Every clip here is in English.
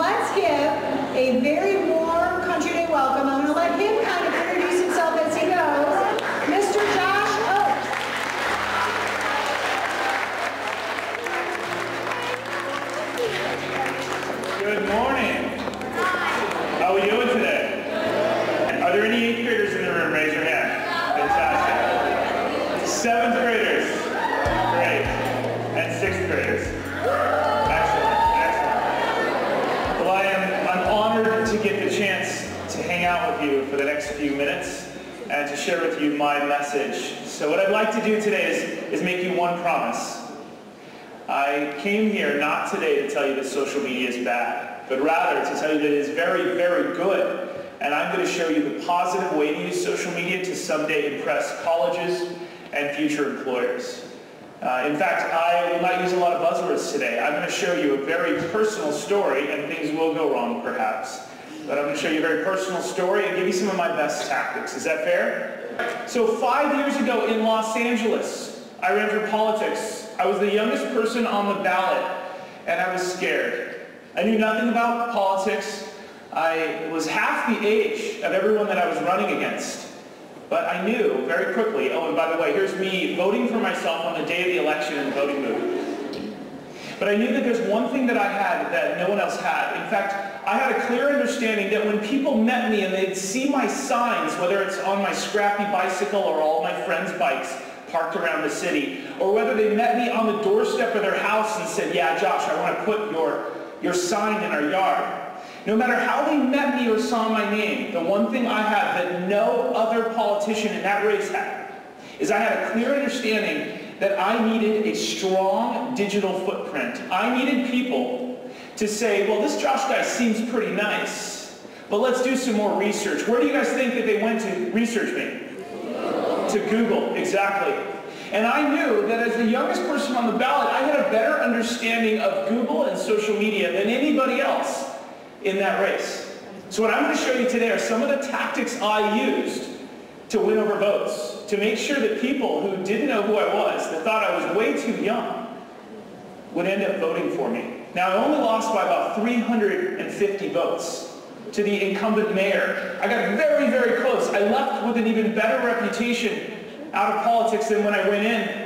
let's give a very warm Country Day welcome. I'm going to let him kind of introduce himself as he goes. Mr. Josh Oakes. Good morning. How are we doing today? Are there any 8th graders in the room? Raise your hand. Fantastic. 7th graders. Great. And 6th graders. Excellent. Excellent. Well, I'm honored to get the chance to hang out with you for the next few minutes and to share with you my message. So what I'd like to do today is make you one promise. I came here not today to tell you that social media is bad, but rather to tell you that it is very, very good. And I'm going to show you the positive way to use social media to someday impress colleges and future employers. In fact, I will not use a lot of buzzwords today. I'm going to show you a very personal story, and things will go wrong perhaps. But I'm going to show you a very personal story and give you some of my best tactics. Is that fair? So 5 years ago in Los Angeles, I ran for politics. I was the youngest person on the ballot, and I was scared. I knew nothing about politics. I was half the age of everyone that I was running against. But I knew very quickly, oh, and by the way, here's me voting for myself on the day of the election in the voting booth. But I knew that there's one thing that I had that no one else had. In fact, I had a clear understanding that when people met me and they'd see my signs, whether it's on my scrappy bicycle or all my friends' bikes parked around the city, or whether they met me on the doorstep of their house and said, yeah, Josh, I want to put your sign in our yard. No matter how they met me or saw my name, the one thing I had that no other politician in that race had is I had a clear understanding that I needed a strong digital footprint. I needed people to say, well, this Josh guy seems pretty nice, but let's do some more research. Where do you guys think that they went to research me? To Google, exactly. And I knew that as the youngest person on the ballot, I had a better understanding of Google and social media than anybody else in that race. So what I'm going to show you today are some of the tactics I used to win over votes, to make sure that people who didn't know who I was, that thought I was way too young, would end up voting for me. Now, I only lost by about 350 votes to the incumbent mayor. I got very, very close. I left with an even better reputation out of politics than when I went in.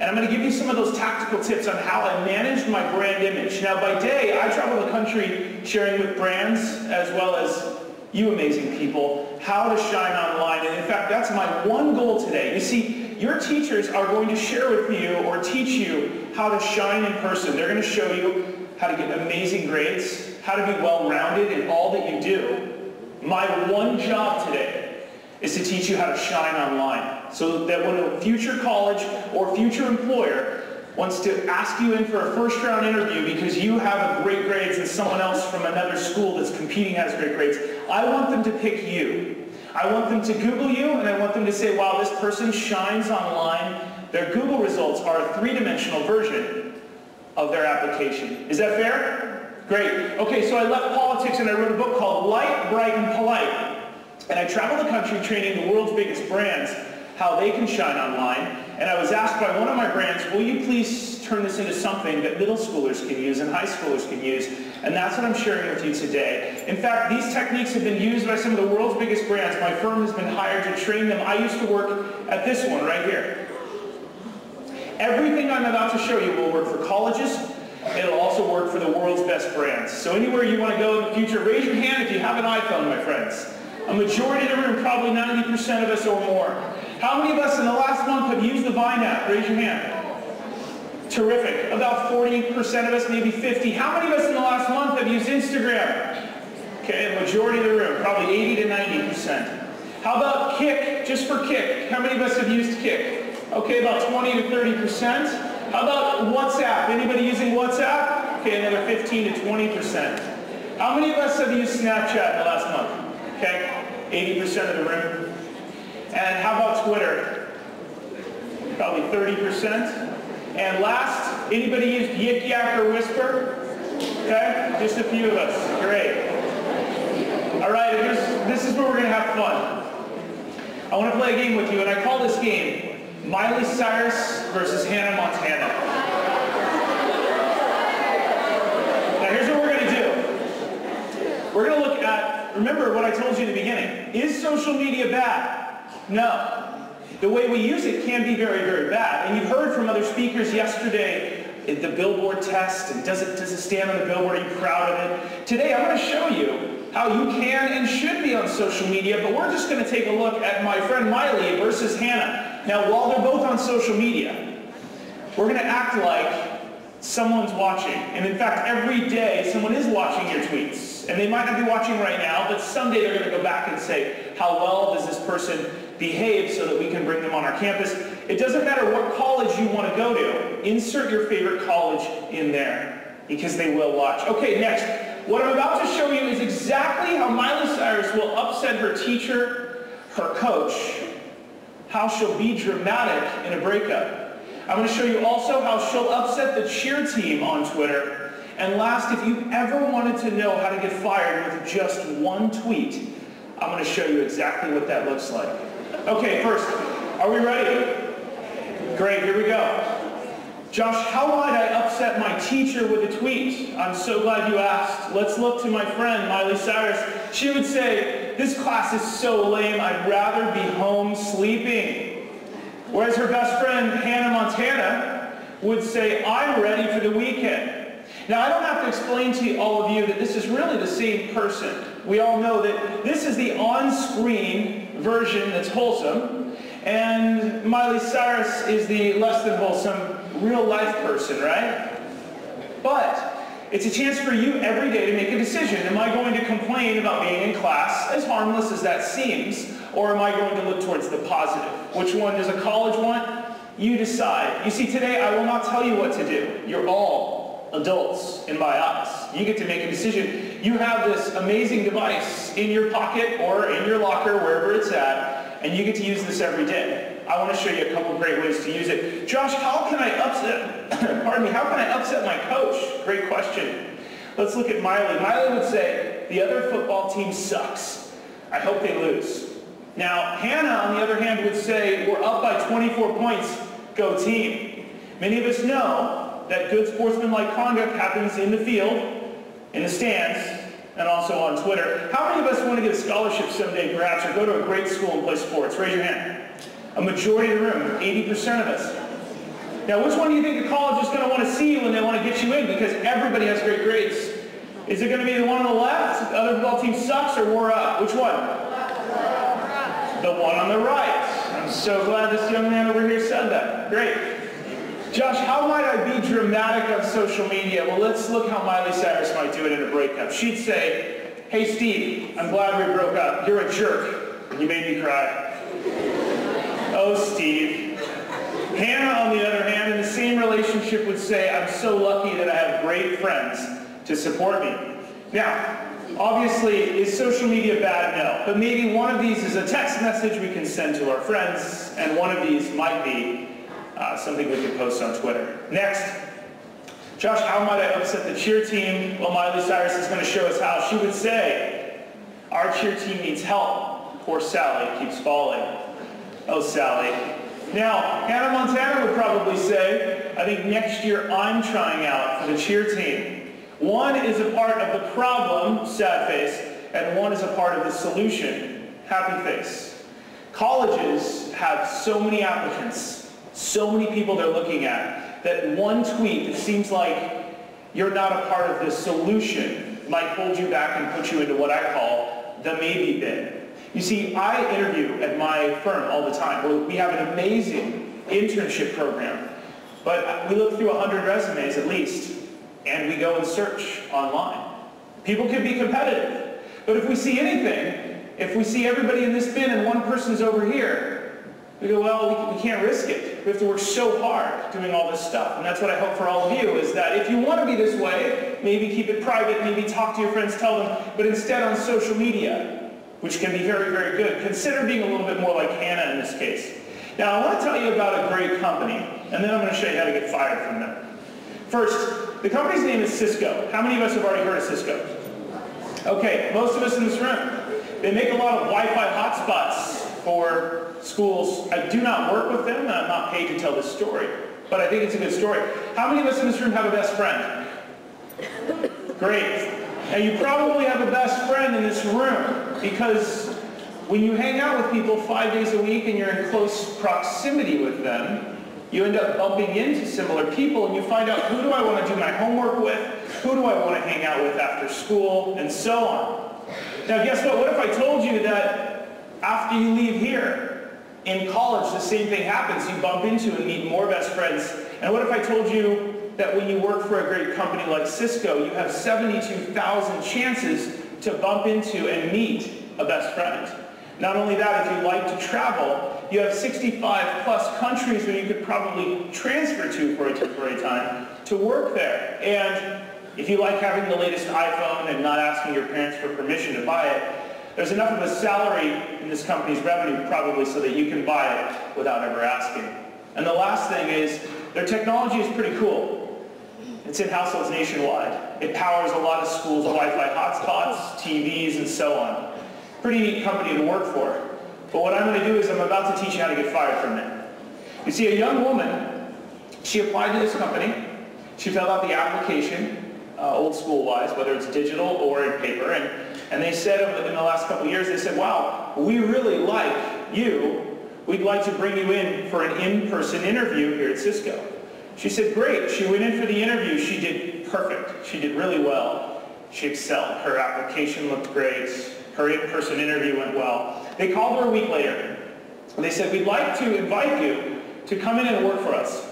And I'm going to give you some of those tactical tips on how I managed my brand image. Now, by day, I travel the country sharing with brands, as well as you amazing people, how to shine online. And in fact, that's my one goal today. You see, your teachers are going to share with you or teach you how to shine in person. They're going to show you how to get amazing grades, how to be well-rounded in all that you do. My one job today is to teach you how to shine online, so that when a future college or future employer wants to ask you in for a first-round interview because you have great grades and someone else from another school that's competing has great grades, I want them to pick you. I want them to Google you, and I want them to say, wow, this person shines online. Their Google results are a three-dimensional version of their application. Is that fair? Great. Okay, so I left politics and I wrote a book called Light, Bright, and Polite. And I traveled the country training the world's biggest brands how they can shine online. And I was asked by one of my brands, will you please turn this into something that middle schoolers can use and high schoolers can use? And that's what I'm sharing with you today. In fact, these techniques have been used by some of the world's biggest brands. My firm has been hired to train them. I used to work at this one right here. Everything I'm about to show you will work for colleges. It'll also work for the world's best brands. So anywhere you want to go in the future, raise your hand if you have an iPhone, my friends. A majority of the room, probably 90% of us or more. How many of us in the last month have used the Vine app? Raise your hand. Terrific. About 40% of us, maybe 50. How many of us in the last month have used Instagram? Okay, a majority of the room, probably 80 to 90%. How about Kik, just for Kik? How many of us have used Kik? Okay, about 20 to 30%. How about WhatsApp? Anybody using WhatsApp? Okay, another 15 to 20%. How many of us have used Snapchat in the last month? Okay, 80% of the room. And how about Twitter? Probably 30%. And last, anybody used Yik Yak or Whisper? Okay, just a few of us. Great. All right, this is where we're going to have fun. I want to play a game with you, and I call this game Miley Cyrus versus Hannah Montana. Now here's what we're going to do. remember what I told you in the beginning. Is social media bad? No. The way we use it can be very, very bad. And you've heard from other speakers yesterday, the billboard test, and does it stand on the billboard? Are you proud of it? Today I'm going to show you how you can and should be on social media, but we're just going to take a look at my friend Miley versus Hannah. Now, while they're both on social media, we're going to act like someone's watching. And in fact, every day someone is watching your tweets. And they might not be watching right now, but someday they're going to go back and say, how well does this person behave so that we can bring them on our campus? It doesn't matter what college you want to go to. Insert your favorite college in there, because they will watch. Okay, next. What I'm about to show you is exactly how Miley Cyrus will upset her teacher, her coach, how she'll be dramatic in a breakup. I'm going to show you also how she'll upset the cheer team on Twitter. And last, if you've ever wanted to know how to get fired with just one tweet, I'm going to show you exactly what that looks like. Okay, first, are we ready? Great, here we go. Josh, how might I upset my teacher with a tweet? I'm so glad you asked. Let's look to my friend, Miley Cyrus. She would say, this class is so lame, I'd rather be home sleeping. Whereas her best friend, Hannah Montana, would say, I'm ready for the weekend. Now, I don't have to explain to all of you that this is really the same person. We all know that this is the on-screen version that's wholesome, and Miley Cyrus is the less than wholesome real-life person, right? But it's a chance for you every day to make a decision. Am I going to complain about being in class, as harmless as that seems, or am I going to look towards the positive? Which one does a college want? You decide. You see, today I will not tell you what to do. You're all adults in my eyes. You get to make a decision. You have this amazing device in your pocket or in your locker, wherever it's at, and you get to use this every day. I want to show you a couple great ways to use it. Josh, how can I upset, pardon me, how can I upset my coach? Great question. Let's look at Miley. Miley would say, the other football team sucks. I hope they lose. Now, Hannah, on the other hand, would say, we're up by 24 points. Go team. Many of us know that good sportsmanlike conduct happens in the field, in the stands, and also on Twitter. How many of us want to get a scholarship someday, perhaps, or go to a great school and play sports? Raise your hand. A majority of the room, 80% of us. Now, which one do you think the college is going to want to see when they want to get you in? Because everybody has great grades. Is it going to be the one on the left? The other football team sucks, or we're up? Which one? The one on the right. I'm so glad this young man over here said that. Great. Josh, how might I be dramatic on social media? Well, let's look how Miley Cyrus might do it in a breakup. She'd say, hey, Steve, I'm glad we broke up. You're a jerk, and you made me cry. Oh, Steve. Hannah, on the other hand, in the same relationship would say, I'm so lucky that I have great friends to support me. Now, obviously, is social media bad? No. But maybe one of these is a text message we can send to our friends, and one of these might be something we can post on Twitter. Next. Josh, how might I upset the cheer team? Well, Miley Cyrus is going to show us how. She would say, our cheer team needs help. Poor Sally keeps falling. Oh, Sally. Now, Hannah Montana would probably say, I think next year I'm trying out for the cheer team. One is a part of the problem, sad face, and one is a part of the solution, happy face. Colleges have so many applicants, so many people they're looking at, that one tweet that seems like you're not a part of the solution might hold you back and put you into what I call the maybe bin. You see, I interview at my firm all the time. We have an amazing internship program, but we look through 100 resumes at least, and we go and search online. People can be competitive, but if we see anything, if we see everybody in this bin and one person's over here, we go, well, we can't risk it. We have to work so hard doing all this stuff, and that's what I hope for all of you, is that if you want to be this way, maybe keep it private, maybe talk to your friends, tell them, but instead on social media, which can be very, very good. Consider being a little bit more like Hannah in this case. Now, I want to tell you about a great company, and then I'm going to show you how to get fired from them. First, the company's name is Cisco. How many of us have already heard of Cisco? Okay, most of us in this room. They make a lot of Wi-Fi hotspots for schools. I do not work with them, and I'm not paid to tell this story, but I think it's a good story. How many of us in this room have a best friend? Great. Now, you probably have a best friend in this room because when you hang out with people 5 days a week and you're in close proximity with them, you end up bumping into similar people and you find out, who do I want to do my homework with? Who do I want to hang out with after school? And so on. Now guess what? What if I told you that after you leave here, in college, the same thing happens. You bump into and meet more best friends. And what if I told you that when you work for a great company like Cisco, you have 72,000 chances to bump into and meet a best friend? Not only that, if you like to travel, you have 65 plus countries where you could probably transfer to for a temporary time to work there. And if you like having the latest iPhone and not asking your parents for permission to buy it, there's enough of a salary in this company's revenue probably so that you can buy it without ever asking. And the last thing is, their technology is pretty cool. It's in households nationwide. It powers a lot of schools' Wi-Fi hotspots, TVs, and so on. Pretty neat company to work for. But what I'm going to do is I'm about to teach you how to get fired from it. You see, a young woman, she applied to this company. She filled out the application, old school-wise, whether it's digital or in paper. And they said in the last couple of years, they said, wow, we really like you. We'd like to bring you in for an in-person interview here at Cisco. She said, great. She went in for the interview. She did perfect. She did really well. She excelled. Her application looked great. Her in-person interview went well. They called her a week later. They said, we'd like to invite you to come in and work for us.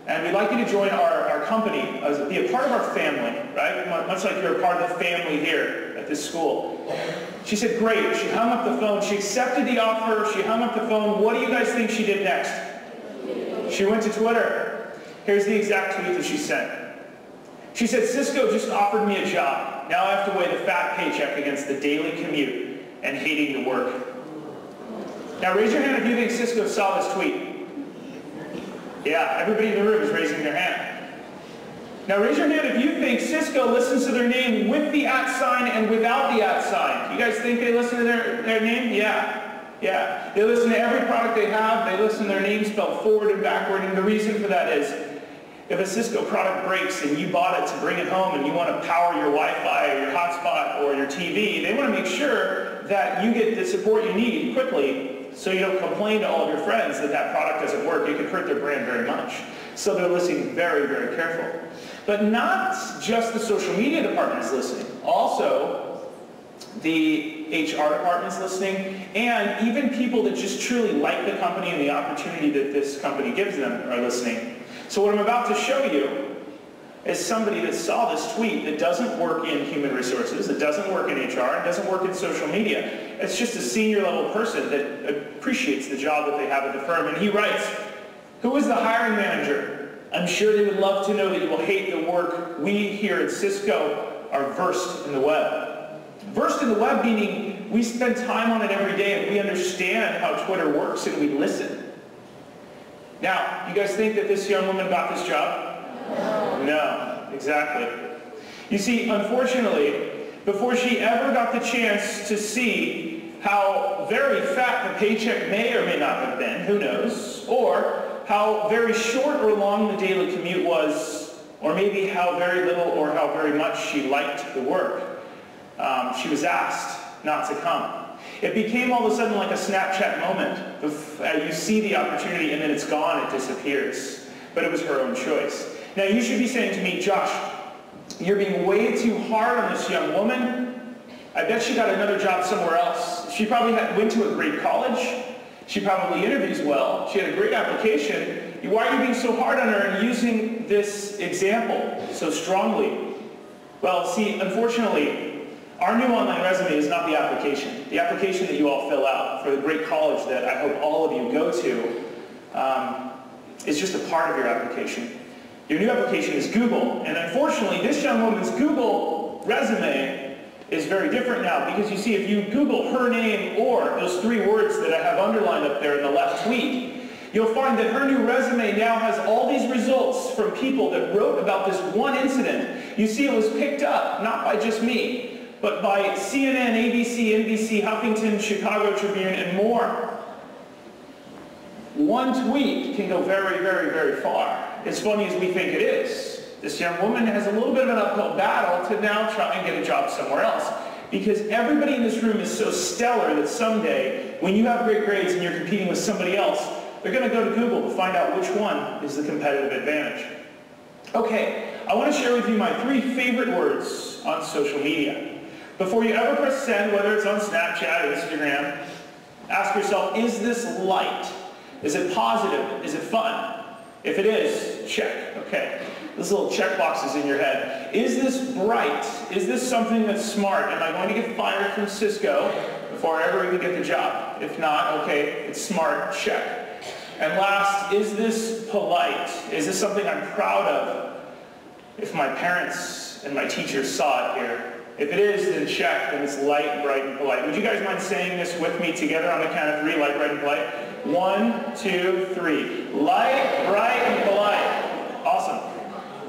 And we'd like you to join our company, be a part of our family, right? Much like you're a part of the family here at this school. She said, great. She hung up the phone. She accepted the offer. She hung up the phone. What do you guys think she did next? She went to Twitter. Here's the exact tweet that she sent. She said, Cisco just offered me a job. Now I have to weigh the fat paycheck against the daily commute and hating to work. Now raise your hand if you think Cisco saw this tweet. Yeah, everybody in the room is raising their hand. Now raise your hand if you think Cisco listens to their name with the @ sign and without the @ sign. You guys think they listen to their name? Yeah. They listen to every product they have. They listen to their name spelled forward and backward. And the reason for that is, if a Cisco product breaks and you bought it to bring it home and you want to power your Wi-Fi or your hotspot or your TV, they want to make sure that you get the support you need quickly so you don't complain to all of your friends that that product doesn't work. It could hurt their brand very much. So they're listening very, very careful. But not just the social media department is listening. Also, the HR department is listening, and even people that just truly like the company and the opportunity that this company gives them are listening. So what I'm about to show you is somebody that saw this tweet that doesn't work in human resources, that doesn't work in HR, and doesn't work in social media. It's just a senior level person that appreciates the job that they have at the firm. And he writes, who is the hiring manager? I'm sure they would love to know that you will hate the work. We here at Cisco are versed in the web. Versed in the web meaning we spend time on it every day and we understand how Twitter works and we listen. Now, you guys think that this young woman got this job? No, exactly. You see, unfortunately, before she ever got the chance to see how very fat the paycheck may or may not have been, who knows, or how very short or long the daily commute was, or maybe how very little or how very much she liked the work, she was asked not to come. It became all of a sudden like a Snapchat moment. You see the opportunity and then it's gone, it disappears. But it was her own choice. Now you should be saying to me, Josh, you're being way too hard on this young woman. I bet she got another job somewhere else. She probably went to a great college. She probably interviews well. She had a great application. Why are you being so hard on her and using this example so strongly? Well, see, unfortunately, our new online resume is not the application. The application that you all fill out for the great college that I hope all of you go to is just a part of your application. Your new application is Google, and unfortunately, this young woman's Google resume is very different now because you see, if you Google her name or those 3 words that I have underlined up there in the left tweet, you'll find that her new resume now has all these results from people that wrote about this one incident. You see, it was picked up, not by just me, but by CNN, ABC, NBC, Huffington, Chicago Tribune, and more. One tweet can go very, very, very far. As funny as we think it is, this young woman has a little bit of an uphill battle to now try and get a job somewhere else. Because everybody in this room is so stellar that someday, when you have great grades and you're competing with somebody else, they're going to go to Google to find out which one is the competitive advantage. Okay, I want to share with you my 3 favorite words on social media. Before you ever press send, whether it's on Snapchat or Instagram, ask yourself, is this light? Is it positive? Is it fun? If it is, check. Okay. This little check boxes in your head. Is this bright? Is this something that's smart? Am I going to get fired from Cisco before I ever even get the job? If not, okay, it's smart, check. And last, is this polite? Is this something I'm proud of? If my parents and my teachers saw it here. If it is, then check, then it's light, bright, and polite. Would you guys mind saying this with me together on the count of 3, light, bright, and polite? 1, 2, 3. Light, bright, and polite. Awesome.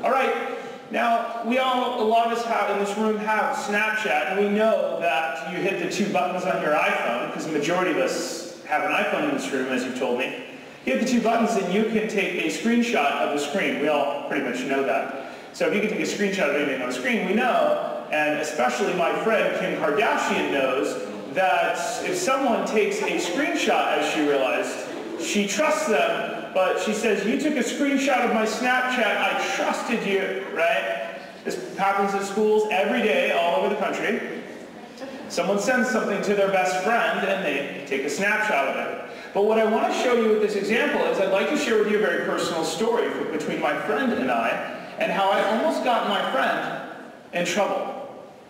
All right. Now, a lot of us in this room have Snapchat, and we know that you hit the 2 buttons on your iPhone, because the majority of us have an iPhone in this room, as you've told me. You hit the 2 buttons, and you can take a screenshot of the screen. We all pretty much know that. So if you can take a screenshot of anything on the screen, we know, and especially my friend Kim Kardashian knows, that if someone takes a screenshot, as she realized, she trusts them, but she says, you took a screenshot of my Snapchat, I trusted you, right? This happens at schools every day all over the country. Someone sends something to their best friend and they take a snapshot of it. But what I want to show you with this example is I'd like to share with you a very personal story between my friend and I, and how I almost got my friend in trouble.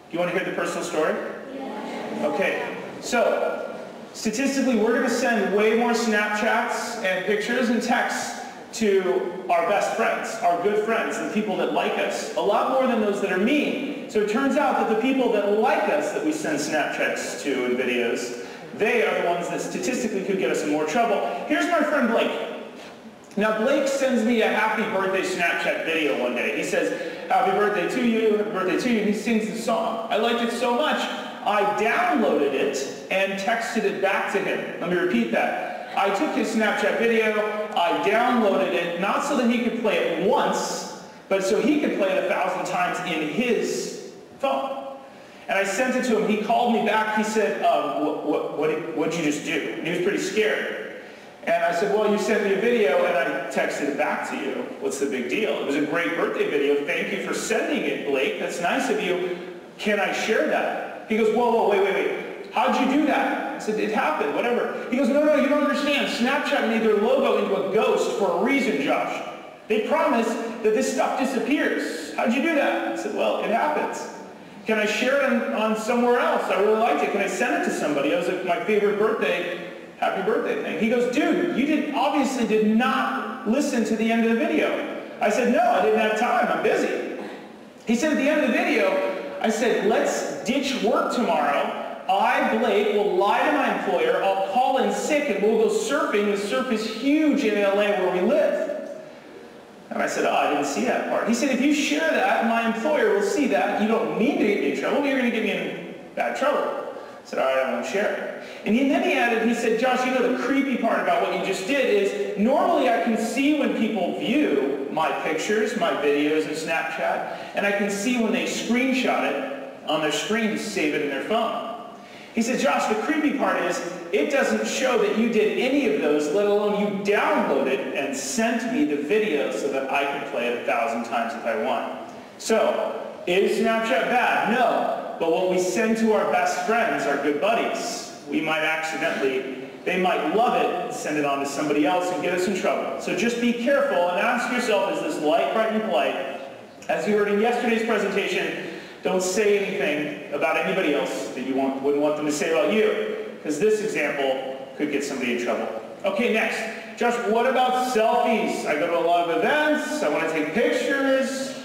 Do you want to hear the personal story? Yeah. Okay, so statistically we're going to send way more Snapchats and pictures and texts to our best friends, our good friends, the people that like us, a lot more than those that are mean. So it turns out that the people that like us that we send Snapchats to and videos, they are the ones that statistically could get us in more trouble. Here's my friend Blake. Now Blake sends me a happy birthday Snapchat video one day. He says, happy birthday to you, happy birthday to you, and he sings the song. I liked it so much, I downloaded it and texted it back to him. Let me repeat that. I took his Snapchat video, I downloaded it, not so that he could play it once, but so he could play it 1,000 times in his phone. And I sent it to him. He called me back. He said, what'd you just do? And he was pretty scared. And I said, well, you sent me a video and I texted it back to you. What's the big deal? It was a great birthday video. Thank you for sending it, Blake. That's nice of you. Can I share that? He goes, whoa, wait. How'd you do that? I said, it happened, whatever. He goes, no, you don't understand. Snapchat made their logo into a ghost for a reason, Josh. They promised that this stuff disappears. How'd you do that? I said, well, it happens. Can I share it on somewhere else? I really liked it. Can I send it to somebody? It was my favorite happy birthday thing. He goes, dude, you obviously did not listen to the end of the video. I said, no, I didn't have time. I'm busy. He said at the end of the video, I said, let's ditch work tomorrow. I, Blake, will lie to my employer. I'll call in sick and we'll go surfing. The surf is huge in LA where we live. And I said, I didn't see that part. He said, if you share that, my employer will see that. You don't mean to get me in trouble, but you're going to get me in bad trouble. I said, all right, I won't share it. And then he added, he said, Josh, you know the creepy part about what you just did is normally I can see when people view my pictures, my videos in Snapchat, and I can see when they screenshot it on their screen to save it in their phone. He said, Josh, the creepy part is it doesn't show that you did any of those, let alone you downloaded and sent me the video so that I could play it 1,000 times if I want. So, is Snapchat bad? No. But what we send to our best friends, our good buddies, we might accidentally, they might love it and send it on to somebody else and get us in trouble. So just be careful and ask yourself, is this light, bright, and polite? As you heard in yesterday's presentation, don't say anything about anybody else that you wouldn't want them to say about you, because this example could get somebody in trouble. Okay, next. Josh, what about selfies? I go to a lot of events, I want to take pictures.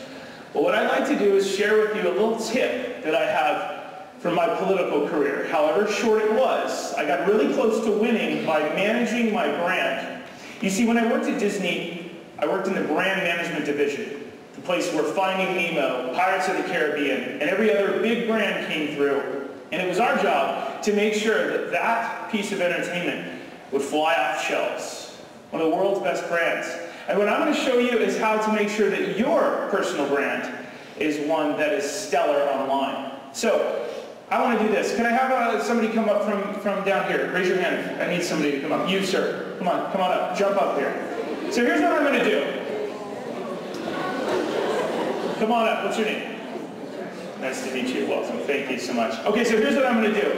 Well, what I'd like to do is share with you a little tip that I have from my political career. However short it was, I got really close to winning by managing my brand. You see, when I worked at Disney, I worked in the brand management division. The place where Finding Nemo, Pirates of the Caribbean, and every other big brand came through. And it was our job to make sure that that piece of entertainment would fly off shelves. One of the world's best brands. And what I'm going to show you is how to make sure that your personal brand is one that is stellar online. So, I want to do this. Can I have somebody come up from down here? Raise your hand. I need somebody to come up. You, sir. Come on up. Jump up here. So here's what I'm going to do. Come on up. What's your name? Nice to meet you. Welcome. Thank you so much. Okay, so here's what I'm going to do.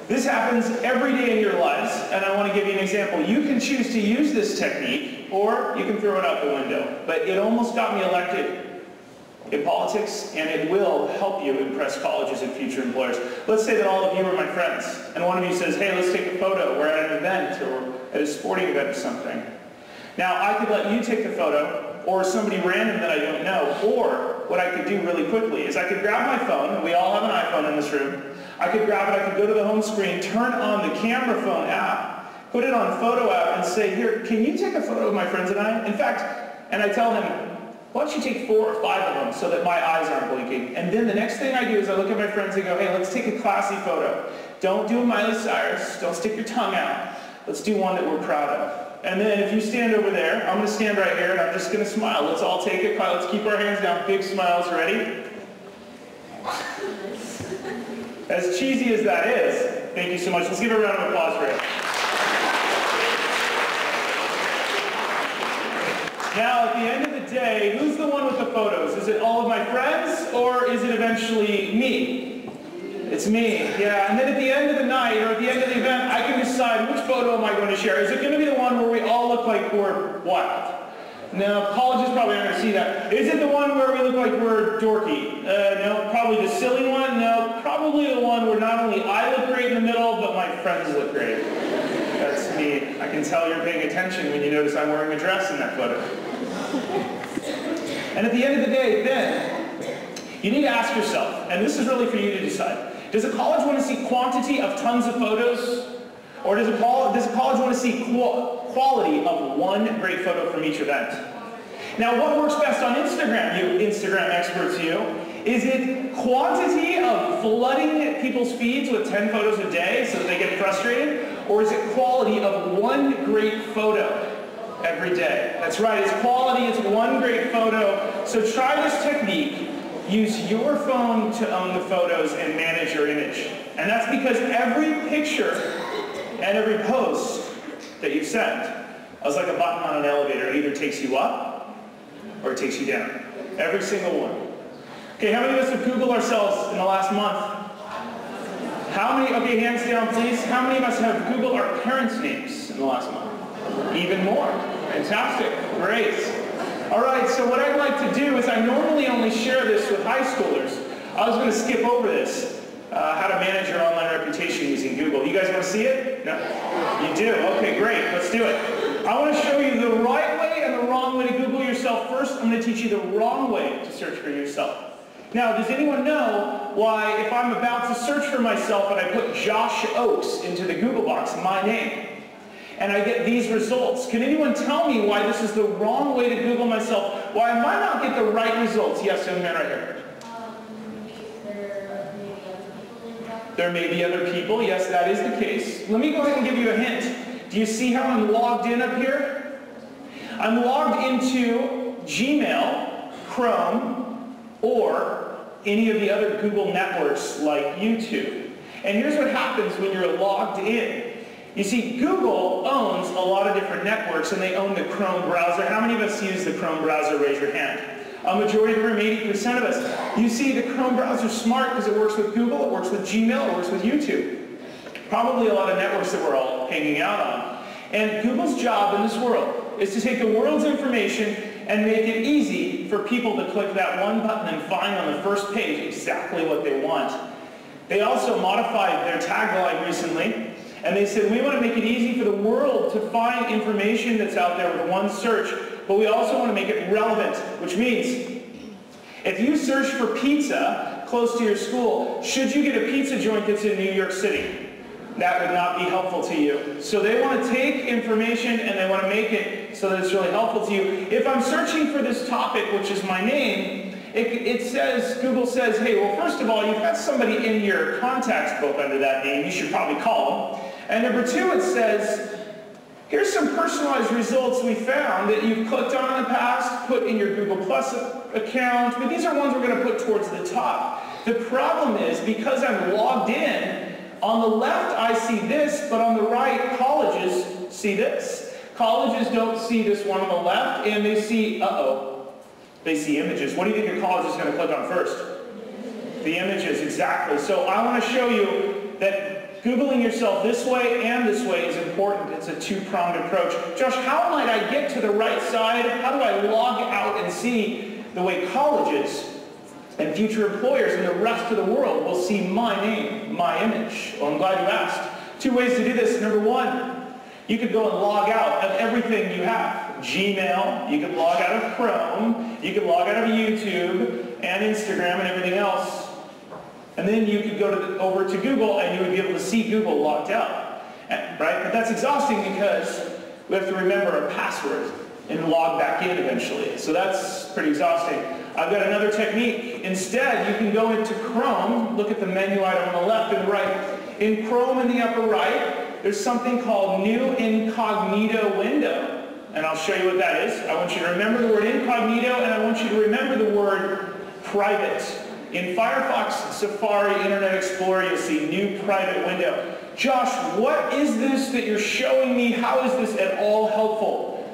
This happens every day in your lives, and I want to give you an example. You can choose to use this technique, or you can throw it out the window. But it almost got me elected in politics, and it will help you impress colleges and future employers. Let's say that all of you are my friends, and one of you says, hey, let's take a photo. We're at an event, or at a sporting event or something. Now, I could let you take the photo, or somebody random that I don't know, or what I could do really quickly is I could grab my phone, and we all have an iPhone in this room. I could grab it, I could go to the home screen, turn on the camera phone app, put it on photo app, and say, here, can you take a photo of my friends and I? In fact, and I tell him, why don't you take 4 or 5 of them so that my eyes aren't blinking? And then the next thing I do is I look at my friends and go, hey, let's take a classy photo. Don't do a Miley Cyrus, don't stick your tongue out. Let's do one that we're proud of. And then if you stand over there, I'm going to stand right here and I'm just going to smile. Let's all take it. Let's keep our hands down. Big smiles. Ready? As cheesy as that is, thank you so much. Let's give a round of applause for it. Now, at the end of the day, who's the one with the photos? Is it all of my friends, or is it eventually me? It's me, yeah. And then at the end of the night, or at the end of the event, I can decide which photo am I going to share. Is it going to be the one where we all look like we're wild? No, colleges probably aren't going to see that. Is it the one where we look like we're dorky? No, probably the silly one? No, probably the one where not only I look great in the middle, but my friends look great. That's me. I can tell you're paying attention when you notice I'm wearing a dress in that photo. And at the end of the day, then, you need to ask yourself, and this is really for you to decide, does a college want to see quantity of tons of photos? Or does a college want to see quality of one great photo from each event? Now, what works best on Instagram, you Instagram experts, you? Is it quantity of flooding people's feeds with 10 photos a day so that they get frustrated? Or is it quality of one great photo every day? That's right, it's quality, it's one great photo. So try this technique. Use your phone to own the photos and manage your image. And that's because every picture and every post that you send is like a button on an elevator. It either takes you up or it takes you down. Every single one. Okay, how many of us have Googled ourselves in the last month? How many, okay, hands down please. How many of us have Googled our parents' names in the last month? Even more. Fantastic. Great. All right, so what I'd like to do is I normally only share this with high schoolers. I was going to skip over this. How to manage your online reputation using Google. You guys want to see it? No? You do? Okay, great. Let's do it. I want to show you the right way and the wrong way to Google yourself. First, I'm going to teach you the wrong way to search for yourself. Now, does anyone know why if I'm about to search for myself and I put Josh Oakes into the Google box, my name, and I get these results, can anyone tell me why this is the wrong way to Google myself? Why I might not get the right results? Yes, young man right here. There may be other people. Yes, that is the case. Let me go ahead and give you a hint. Do you see how I'm logged in up here? I'm logged into Gmail, Chrome, or any of the other Google networks like YouTube. And here's what happens when you're logged in. You see, Google owns a lot of different networks, and they own the Chrome browser. How many of us use the Chrome browser? Raise your hand. A majority of the room, 80% of us. You see, the Chrome browser's smart because it works with Google, it works with Gmail, it works with YouTube. Probably a lot of networks that we're all hanging out on. And Google's job in this world is to take the world's information and make it easy for people to click that one button and find on the first page exactly what they want. They also modified their tagline recently, and they said, we want to make it easy for the world to find information that's out there with one search, but we also want to make it relevant, which means if you search for pizza close to your school, should you get a pizza joint that's in New York City? That would not be helpful to you. So they want to take information and they want to make it so that it's really helpful to you. If I'm searching for this topic, which is my name, Google says, hey, well, first of all, you've got somebody in your contacts book under that name. You should probably call them. And number two, it says, here's some personalized results we found that you've clicked on in the past, put in your Google Plus account, but these are ones we're going to put towards the top. The problem is, because I'm logged in, on the left I see this, but on the right, colleges see this. Colleges don't see this one on the left, and they see, they see images. What do you think your college is going to click on first? The images, exactly. So I want to show you that Googling yourself this way and this way is important. It's a two-pronged approach. Josh, how might I get to the right side? How do I log out and see the way colleges and future employers and the rest of the world will see my name, my image? Well, I'm glad you asked. Two ways to do this. Number one, you could go and log out of everything you have. Gmail, you could log out of Chrome, you could log out of YouTube and Instagram and everything else. And then you could go over to Google and you would be able to see Google logged out. Right? But that's exhausting because we have to remember a password and log back in eventually. So that's pretty exhausting. I've got another technique. Instead, you can go into Chrome, look at the menu item on the left and right. In Chrome in the upper right, there's something called New Incognito Window. And I'll show you what that is. I want you to remember the word incognito, and I want you to remember the word private. In Firefox, Safari, Internet Explorer, you'll see New Private Window. Josh, what is this that you're showing me? How is this at all helpful?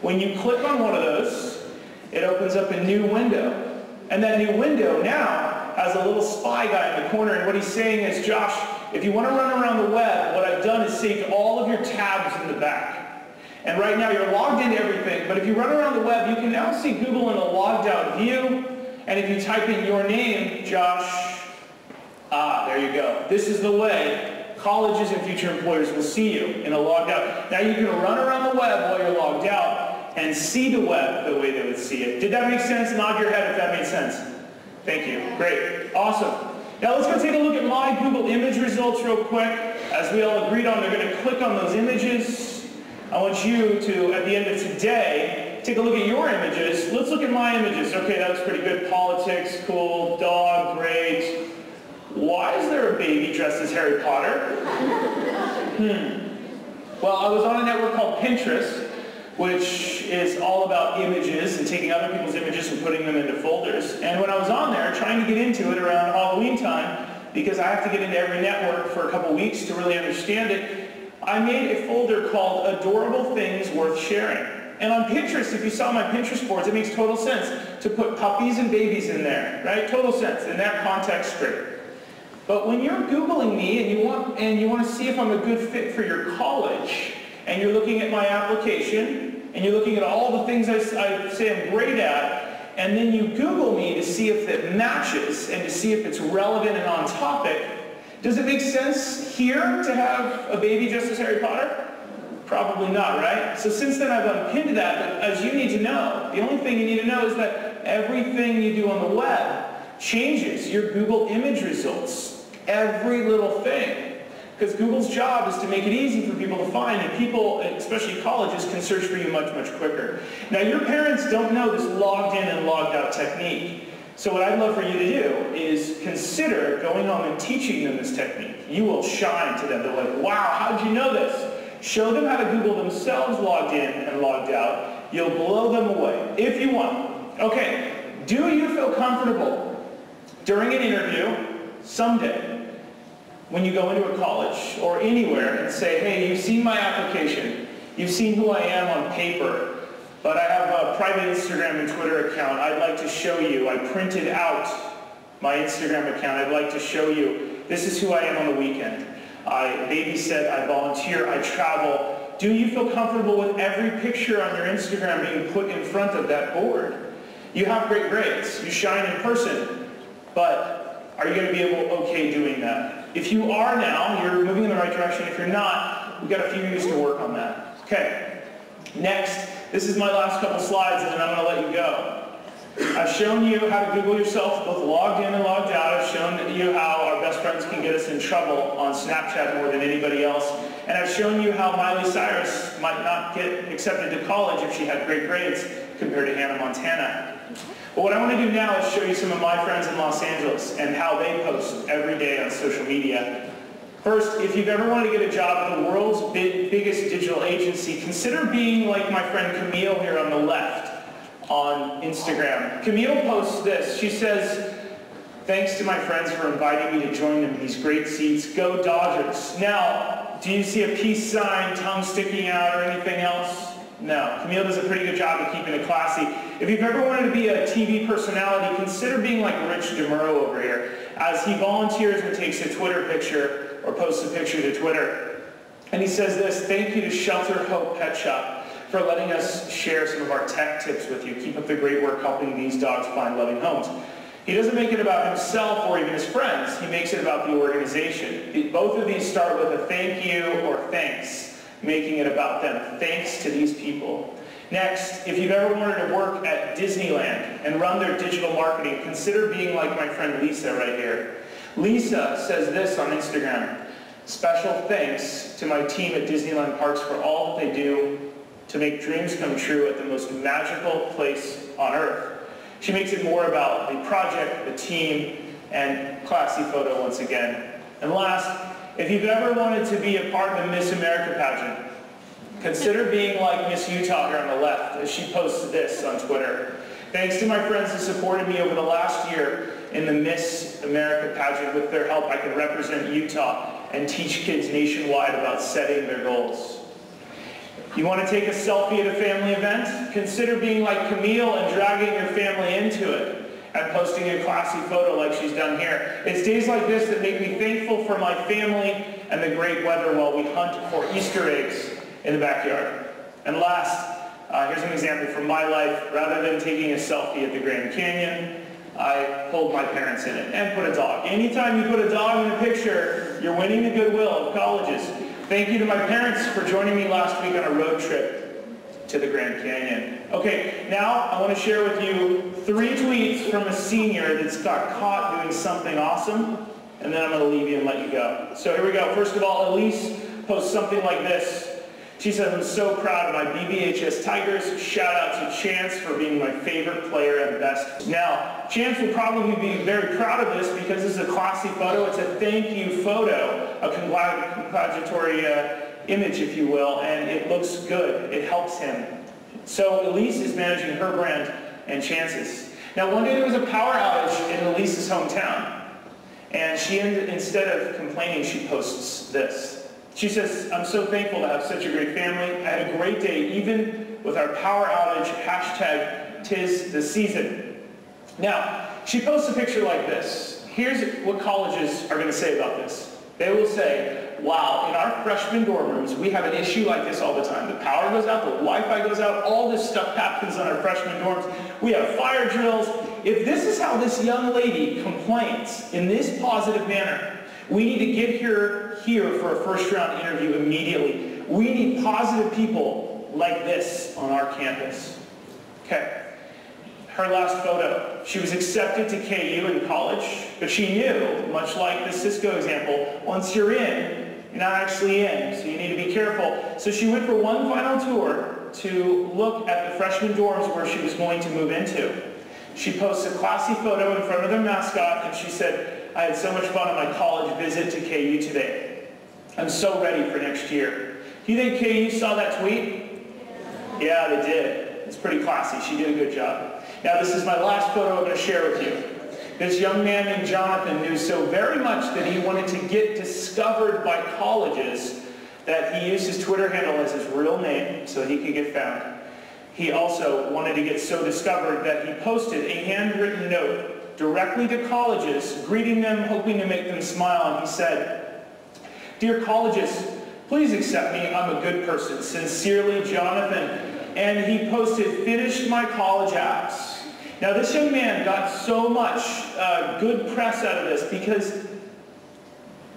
When you click on one of those, it opens up a new window. And that new window now has a little spy guy in the corner, and what he's saying is, Josh, if you want to run around the web, what I've done is saved all of your tabs in the back. And right now you're logged into everything, but if you run around the web, you can now see Google in a logged out view. And if you type in your name, Josh, there you go. This is the way colleges and future employers will see you in a logged out. Now you can run around the web while you're logged out and see the web the way they would see it. Did that make sense? Nod your head if that made sense. Thank you. Great. Awesome. Now let's go take a look at my Google image results real quick. As we all agreed on, they're going to click on those images. I want you to, at the end of today, take a look at your images. Let's look at my images. Okay, that was pretty good. Politics, cool. Dog, great. Why is there a baby dressed as Harry Potter? Well, I was on a network called Pinterest, which is all about images and taking other people's images and putting them into folders. And when I was on there trying to get into it around Halloween time, because I have to get into every network for a couple weeks to really understand it, I made a folder called Adorable Things Worth Sharing. And on Pinterest, if you saw my Pinterest boards, it makes total sense to put puppies and babies in there, right? Total sense. In that context, great. But when you're Googling me and you want to see if I'm a good fit for your college, and you're looking at my application, and you're looking at all the things I say I'm great at, and then you Google me to see if it matches and to see if it's relevant and on topic, does it make sense here to have a baby dressed as Harry Potter? Probably not, right? So since then I've unpinned that, but as you need to know, the only thing you need to know is that everything you do on the web changes your Google image results. Every little thing. Because Google's job is to make it easy for people to find, and people, especially colleges, can search for you much, much quicker. Now your parents don't know this logged in and logged out technique. So what I'd love for you to do is consider going home and teaching them this technique. You will shine to them. They're like, wow, how'd you know this? Show them how to Google themselves logged in and logged out. You'll blow them away, if you want. Okay, do you feel comfortable during an interview someday when you go into a college or anywhere and say, hey, you've seen my application, you've seen who I am on paper, but I have a private Instagram and Twitter account. I'd like to show you. I printed out my Instagram account. I'd like to show you. This is who I am on the weekend. I babysit, I volunteer, I travel. Do you feel comfortable with every picture on your Instagram being put in front of that board? You have great grades. You shine in person. But are you going to be okay doing that? If you are now, you're moving in the right direction. If you're not, we've got a few years to work on that. Okay. Next, this is my last couple slides, and then I'm going to let you go. I've shown you how to Google yourself, both logged in and logged out. I've shown you how our best friends can get us in trouble on Snapchat more than anybody else. And I've shown you how Miley Cyrus might not get accepted to college if she had great grades compared to Hannah Montana. But what I want to do now is show you some of my friends in Los Angeles and how they post every day on social media. First, if you've ever wanted to get a job at the world's biggest digital agency, consider being like my friend Camille here on the left on Instagram. Camille posts this. She says, Thanks to my friends for inviting me to join them in these great seats. Go Dodgers. Now, do you see a peace sign, tongue sticking out, or anything else? No. Camille does a pretty good job of keeping it classy. If you've ever wanted to be a TV personality, consider being like Rich DeMuro over here, as he volunteers and takes a Twitter picture or posts a picture to Twitter. And he says this: "Thank you to Shelter Hope Pet Shop for letting us share some of our tech tips with you. Keep up the great work helping these dogs find loving homes." He doesn't make it about himself or even his friends. He makes it about the organization. Both of these start with a thank you or thanks, making it about them. Thanks to these people. Next, if you've ever wanted to work at Disneyland and run their digital marketing, consider being like my friend Lisa right here. Lisa says this on Instagram: "Special thanks to my team at Disneyland Parks for all that they do to make dreams come true at the most magical place on earth." She makes it more about the project, the team, and classy photo once again. And last, if you've ever wanted to be a part of the Miss America pageant, consider being like Miss Utah here on the left, as she posts this on Twitter. "Thanks to my friends who supported me over the last year in the Miss America pageant. With their help, I can represent Utah and teach kids nationwide about setting their goals." You want to take a selfie at a family event? Consider being like Camille and dragging your family into it and posting a classy photo like she's done here. It's days like this that make me thankful for my family and the great weather while we hunt for Easter eggs in the backyard. And last, here's an example from my life. Rather than taking a selfie at the Grand Canyon, I pulled my parents in it and put a dog. Anytime you put a dog in a picture, you're winning the goodwill of colleges. Thank you to my parents for joining me last week on a road trip to the Grand Canyon. Okay, now I want to share with you 3 tweets from a senior that's got caught doing something awesome, and then I'm going to leave you and let you go. So here we go. First of all, Elise posts something like this. She says, "I'm so proud of my BBHS Tigers. Shout out to Chance for being my favorite player and best." Now, Chance will probably be very proud of this because this is a classy photo. It's a thank you photo, a congratulatory image, if you will, and it looks good. It helps him. So Elise is managing her brand and Chance's. Now, one day there was a power outage in Elise's hometown, and instead of complaining, she posts this. She says, "I'm so thankful to have such a great family. I had a great day, even with our power outage, hashtag 'tis the season." Now, she posts a picture like this. Here's what colleges are going to say about this. They will say, "Wow, in our freshman dorm rooms, we have an issue like this all the time. The power goes out, the Wi-Fi goes out, all this stuff happens on our freshman dorms. We have fire drills. If this is how this young lady complains in this positive manner, we need to get her here for a first-round interview immediately. We need positive people like this on our campus." Okay. Her last photo. She was accepted to KU in college, but she knew, much like the Cisco example, once you're in, you're not actually in, so you need to be careful. So she went for one final tour to look at the freshman dorms where she was going to move into. She posts a classy photo in front of their mascot, and she said, "I had so much fun on my college visit to KU today. I'm so ready for next year." Do you think KU saw that tweet? Yeah, they did. It's pretty classy. She did a good job. Now, this is my last photo I'm going to share with you. This young man named Jonathan knew so very much that he wanted to get discovered by colleges that he used his Twitter handle as his real name so he could get found. He also wanted to get so discovered that he posted a handwritten note directly to colleges, greeting them, hoping to make them smile, and he said, "Dear colleges, please accept me. I'm a good person. Sincerely, Jonathan." And he posted, "Finished my college apps." Now, this young man got so much good press out of this because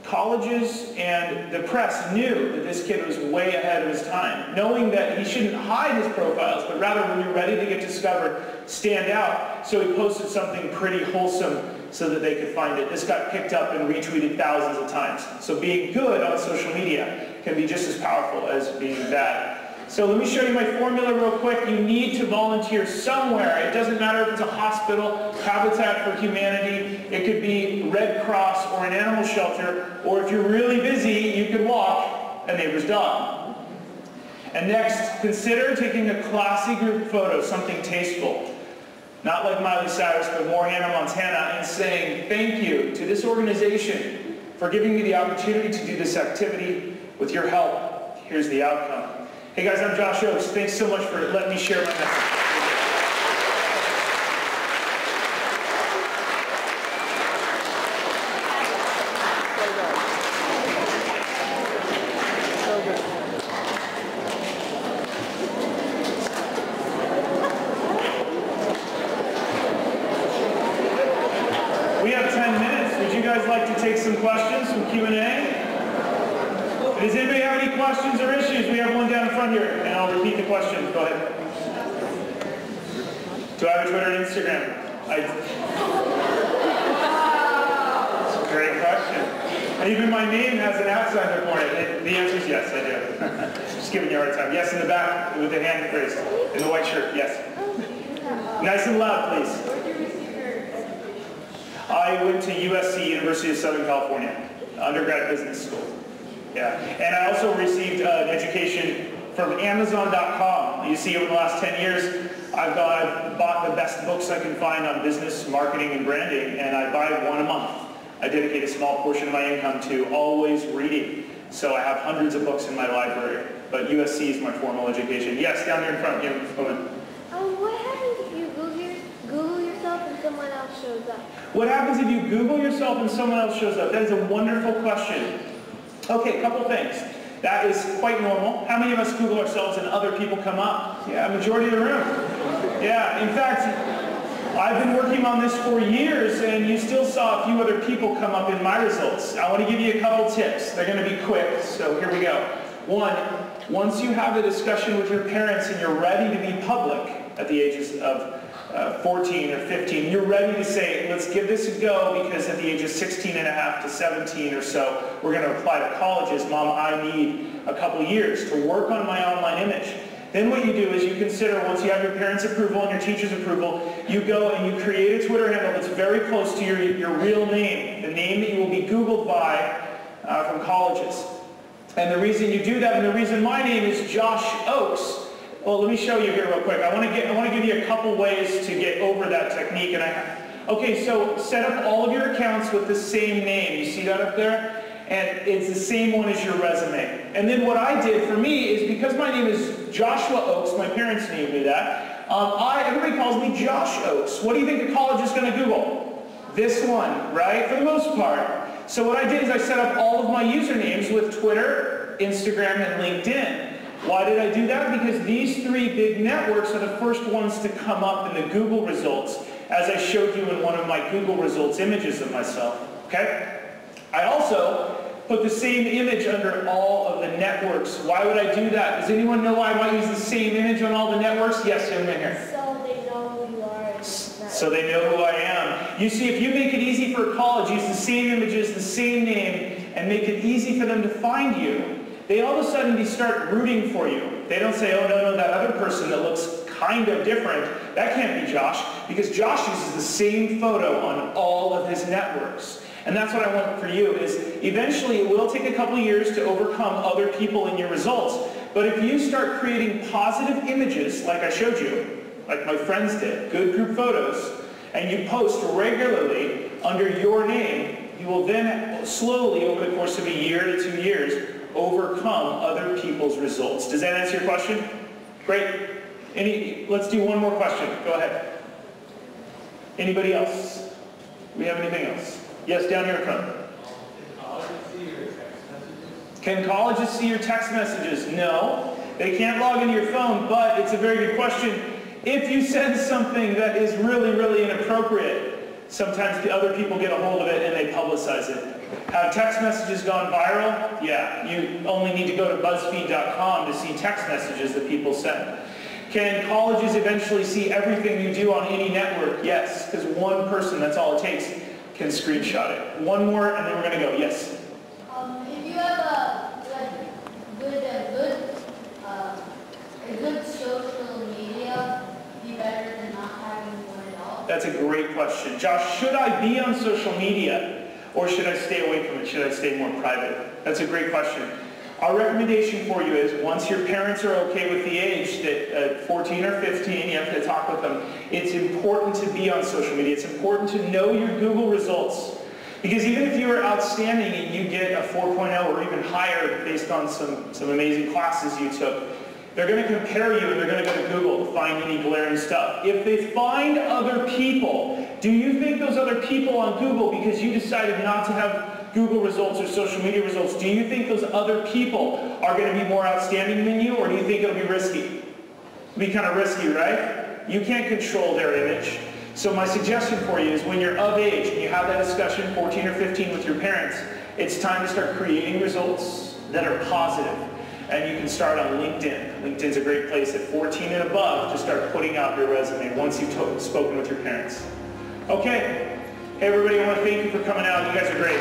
colleges and the press knew that this kid was way ahead of his time, knowing that he shouldn't hide his profiles, but rather when you're ready to get discovered, stand out. So he posted something pretty wholesome so that they could find it. This got picked up and retweeted thousands of times. So being good on social media can be just as powerful as being bad. So let me show you my formula real quick. You need to volunteer somewhere. It doesn't matter if it's a hospital, Habitat for Humanity, it could be Red Cross or an animal shelter, or if you're really busy, you could walk a neighbor's dog. And next, consider taking a classy group photo, something tasteful. not like Miley Cyrus, but more Hannah Montana, and saying thank you to this organization for giving me the opportunity to do this activity. With your help, here's the outcome. Hey guys, I'm Josh Oakes. Thanks so much for letting me share my message. Take some questions, some Q&A. Does anybody have any questions or issues? We have one down in front here, and I'll repeat the question. Go ahead. Do I have a Twitter and Instagram? That's a great question. And even my name has an @ for it. The answer is yes, I do. Just giving you a hard time. Yes, in the back with the hand raised. In the white shirt, yes. Nice and loud, please. I went to USC, University of Southern California, undergrad business school. Yeah, and I also received an education from Amazon.com. You see, over the last 10 years, I've bought the best books I can find on business, marketing, and branding, and I buy one a month. I dedicate a small portion of my income to always reading. So I have hundreds of books in my library, but USC is my formal education. Yes, down there in front, you woman. What happens if you Google yourself and someone else shows up? What happens if you Google yourself and someone else shows up? That is a wonderful question. Okay, a couple things. That is quite normal. How many of us Google ourselves and other people come up? Yeah, majority of the room. Yeah, in fact, I've been working on this for years, and you still saw a few other people come up in my results. I want to give you a couple tips. They're going to be quick, so here we go. One, once you have a discussion with your parents and you're ready to be public at the ages of 14 or 15, you're ready to say, let's give this a go, because at the age of 16 and a half to 17 or so, we're going to apply to colleges. Mom, I need a couple years to work on my online image. Then what you do is you consider, once you have your parents' approval and your teacher's approval, you go and you create a Twitter handle that's very close to your real name, the name that you will be Googled by from colleges. And the reason you do that, and the reason my name is Josh Oakes, well, let me show you here real quick. I want to give you a couple ways to get over that technique. Okay, so set up all of your accounts with the same name. You see that up there? And it's the same one as your resume. And then what I did for me is, because my name is Joshua Oakes, my parents named me that, everybody calls me Josh Oakes. What do you think the college is going to Google? This one, right? For the most part. So what I did is I set up all of my usernames with Twitter, Instagram, and LinkedIn. Why did I do that? Because these three big networks are the first ones to come up in the Google results, as I showed you in one of my Google results images of myself. Okay? I also put the same image under all of the networks. Why would I do that? Does anyone know why I might use the same image on all the networks? Yes, young man here. So they know who you are. So they know who I am. You see, if you make it easy for a college, use the same images, the same name, and make it easy for them to find you, they all of a sudden start rooting for you. They don't say, oh, no, that other person that looks kind of different, that can't be Josh, because Josh uses the same photo on all of his networks. And that's what I want for you, is eventually it will take a couple years to overcome other people in your results. But if you start creating positive images, like I showed you, like my friends did, good group photos, and you post regularly under your name, you will then slowly, over the course of a year to 2 years, overcome other people's results. Does that answer your question? Great. Let's do one more question. Go ahead. Anybody else? Do we have anything else? Yes, down here in front. Can colleges see your text messages? No. They can't log into your phone, but it's a very good question. If you send something that is really, really inappropriate, sometimes the other people get a hold of it and they publicize it. Have text messages gone viral? Yeah. You only need to go to BuzzFeed.com to see text messages that people send. Can colleges eventually see everything you do on any network? Yes, because one person, that's all it takes, can screenshot it. One more, and then we're going to go. Yes? If you have a good social media, be better than not having one at all? That's a great question. Josh, should I be on social media, or should I stay away from it? Should I stay more private? That's a great question. Our recommendation for you is, once your parents are okay with the age, that at 14 or 15, you have to talk with them, it's important to be on social media. It's important to know your Google results. Because even if you are outstanding and you get a 4.0 or even higher based on some amazing classes you took, they're going to compare you and they're going to go to Google to find any glaring stuff. If they find other people, do you think those other people on Google, because you decided not to have Google results or social media results, do you think those other people are going to be more outstanding than you, or do you think it'll be risky? It'll be kind of risky, right? You can't control their image. So my suggestion for you is, when you're of age and you have that discussion, 14 or 15, with your parents, it's time to start creating results that are positive. And you can start on LinkedIn. LinkedIn's a great place at 14 and above to start putting out your resume once you've spoken with your parents. Okay. Hey everybody, I want to thank you for coming out. You guys are great.